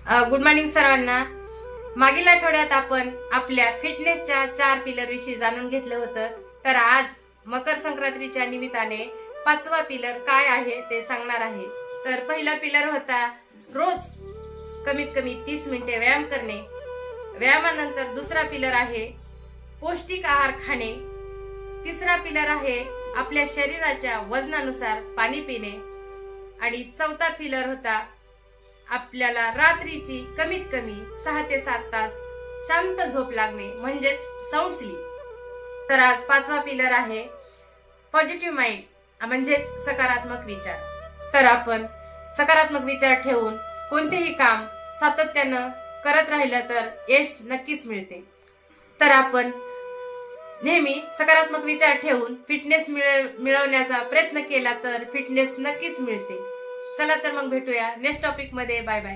Good morning सर्वांना. मागील आठवड्यात आपण आपल्या फिटनेसच्या 4 पिलर विषयी जाणून घेतलं होतं. तर आज मकर संक्रांतीच्या निमित्ताने 5वा पिलर काय आहे ते सांगणार आहे. तर पहिला पिलर होता रोज कमीत कमी 30 मिनिटे व्यायाम करणे. व्यायामानंतर दुसरा पिलर आहे पौष्टिक आहार खाणे. तिसरा पिलर आहे आपल्या शरीराच्या वजनानुसार पाणी पिणे. आणि चौथा पिलर होता आपल्याला रात्रीची कमीत कमी 6 ते 7 तास शांत झोप लागणे म्हणजेच साऊंड स्लीप. तर आज 5वा पिलर आहे पॉझिटिव्ह माइंड म्हणजेच सकारात्मक विचार. तर आपण सकारात्मक विचार ठेवून कोणतेही काम सातत्यानं करत राहिलं तर यश नक्कीच मिळते. तर आपण नेहमी सकारात्मक विचार ठेवून फिटनेस मिळवण्याचा प्रयत्न केला तर फिटनेस नक्कीच मिळते. चला तर मग भेटूया नेक्स्ट टॉपिक मध्ये. Bye bye.